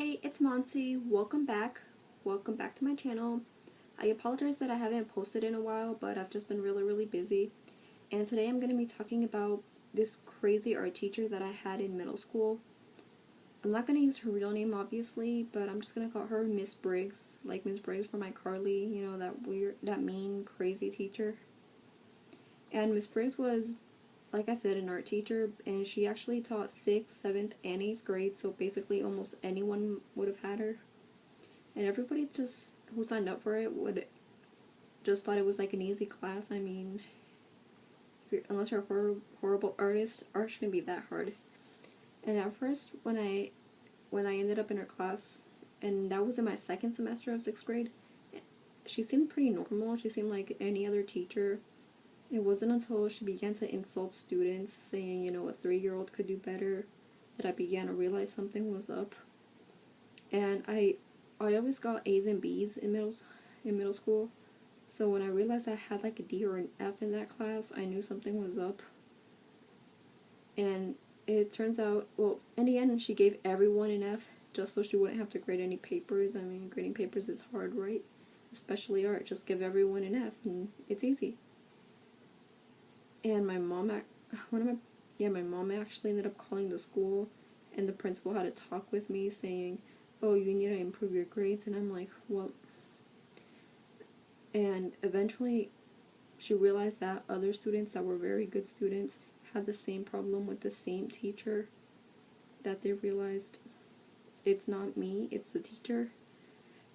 Hi, it's Monsi. Welcome back. Welcome back to my channel. I apologize that I haven't posted in a while, but I've just been really busy. And today I'm going to be talking about this crazy art teacher that I had in middle school. I'm not going to use her real name, obviously, but I'm just going to call her Miss Briggs, like Miss Briggs from iCarly, you know, that mean, crazy teacher. And Miss Briggs was, like I said, an art teacher, and she actually taught 6th, 7th, and 8th grade, so basically almost anyone would have had her. And everybody just who signed up for it would just thought it was like an easy class. I mean, unless you're a horrible artist, art shouldn't be that hard. And at first, when I ended up in her class, and that was in my second semester of 6th grade, she seemed pretty normal. She seemed like any other teacher. It wasn't until she began to insult students, saying, you know, a 3-year-old could do better, that I began to realize something was up. And I always got A's and B's in middle school. So when I realized I had like a D or an F in that class, I knew something was up. And it turns out, well, in the end, she gave everyone an F just so she wouldn't have to grade any papers. I mean, grading papers is hard, right? Especially art. Just give everyone an F and it's easy. And my mom actually ended up calling the school, and the principal had to talk with me saying, oh, you need to improve your grades. And I'm like, well. And eventually she realized that other students that were very good students had the same problem with the same teacher, that they realized it's not me, it's the teacher.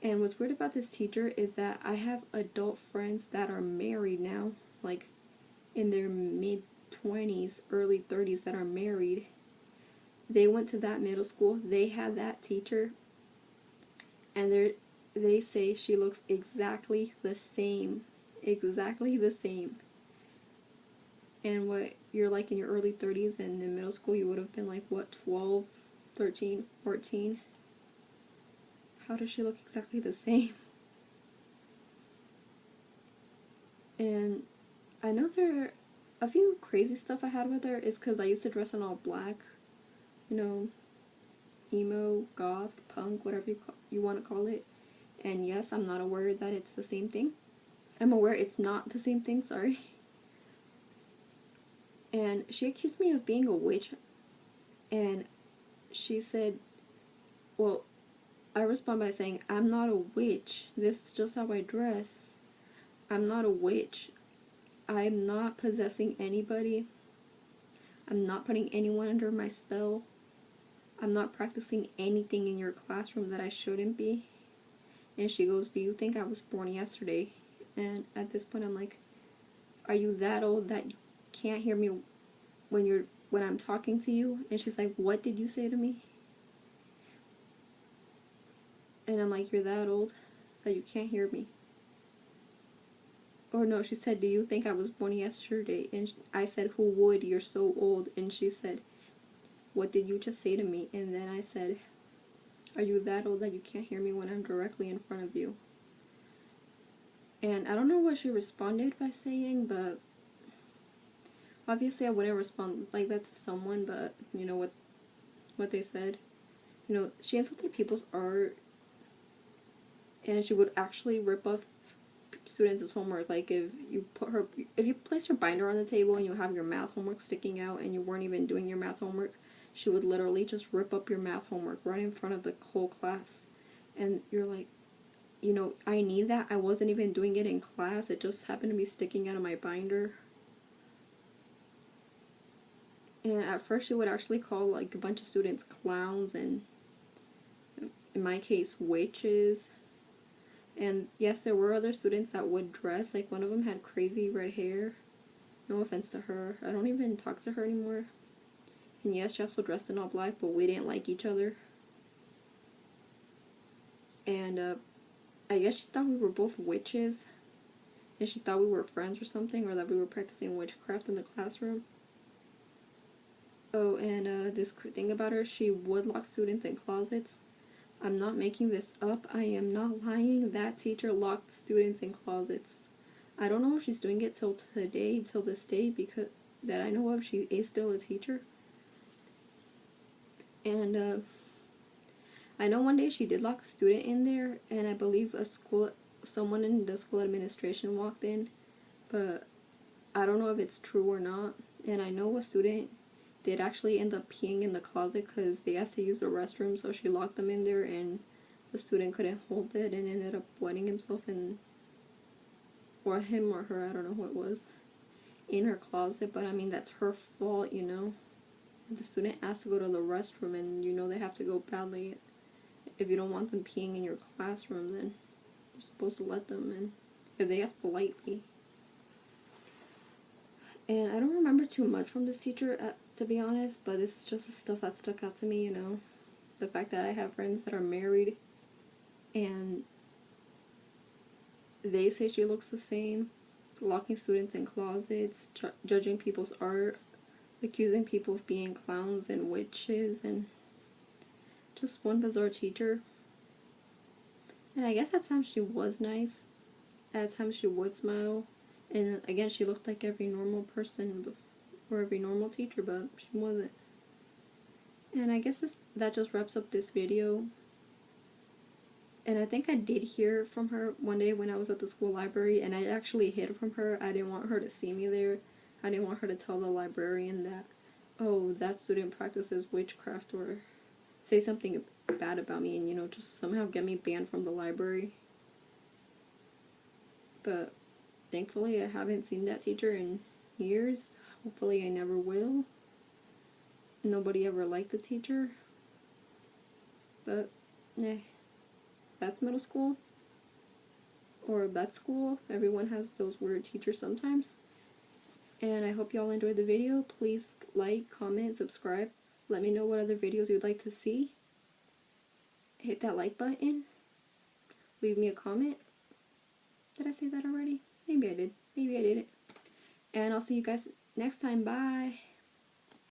And what's weird about this teacher is that I have adult friends that are married now, like in their mid-20s, early 30s, that are married. They went to that middle school, they had that teacher, and they say she looks exactly the same. Exactly the same. And what you're like in your early 30s, and in middle school you would have been like, what, 12, 13, 14? How does she look exactly the same? And I know there are a few crazy stuff I had with her is because I used to dress in all black, you know, emo, goth, punk, whatever you want to call it. And yes, I'm not aware that it's the same thing. I'm aware it's not the same thing, sorry. And she accused me of being a witch, and she said, well, I respond by saying, I'm not a witch. This is just how I dress. I'm not a witch. I'm not possessing anybody. I'm not putting anyone under my spell. I'm not practicing anything in your classroom that I shouldn't be. And she goes, do you think I was born yesterday? And at this point I'm like, are you that old that you can't hear me when I'm talking to you? And she's like, what did you say to me? And I'm like, you're that old that you can't hear me. Or no, she said, do you think I was born yesterday? And I said, who would? You're so old. And she said, what did you just say to me? And then I said, are you that old that you can't hear me when I'm directly in front of you? And I don't know what she responded by saying, but obviously I wouldn't respond like that to someone, but you know what they said? You know, she insulted people's art, and she would actually rip off students' homework. Like if you place your binder on the table and you have your math homework sticking out and you weren't even doing your math homework, she would literally just rip up your math homework right in front of the whole class. And you're like, you know, I need that. I wasn't even doing it in class. It just happened to be sticking out of my binder. And at first she would actually call like a bunch of students clowns, and in my case witches. And yes, there were other students that would dress, like one of them had crazy red hair. No offense to her, I don't even talk to her anymore. And yes, she also dressed in all black, but we didn't like each other. And I guess she thought we were both witches, and she thought we were friends or something, or that we were practicing witchcraft in the classroom. Oh, and this thing about her, she would lock students in closets. I'm not making this up. I am not lying. That teacher locked students in closets. I don't know if she's doing it till this day, because that I know of, she is still a teacher. And I know one day she did lock a student in there, and I believe someone in the school administration walked in, but I don't know if it's true or not. And I know a student did actually end up peeing in the closet because they asked to use the restroom, so she locked them in there, and the student couldn't hold it and ended up wetting himself or him or her, I don't know who it was, in her closet. But I mean, that's her fault, you know. If the student asks to go to the restroom and you know they have to go badly, if you don't want them peeing in your classroom, then you're supposed to let them in if they ask politely. And I don't remember too much from this teacher, to be honest, but this is just the stuff that stuck out to me, you know. The fact that I have friends that are married and they say she looks the same, locking students in closets, judging people's art, accusing people of being clowns and witches, and just one bizarre teacher. And I guess at times she was nice, at times she would smile, and again she looked like every normal person or every normal teacher, but she wasn't. And I guess that just wraps up this video. And I think I did hear from her one day when I was at the school library, and I actually hid from her. I didn't want her to see me there. I didn't want her to tell the librarian that, oh, that student practices witchcraft, or say something bad about me and, you know, just somehow get me banned from the library. But thankfully I haven't seen that teacher in years. Hopefully I never will. Nobody ever liked the teacher. But, that's middle school. Or that's school. Everyone has those weird teachers sometimes. And I hope y'all enjoyed the video. Please like, comment, subscribe. Let me know what other videos you'd like to see. Hit that like button. Leave me a comment. Did I say that already? Maybe I did. Maybe I didn't. And I'll see you guys next time. Bye.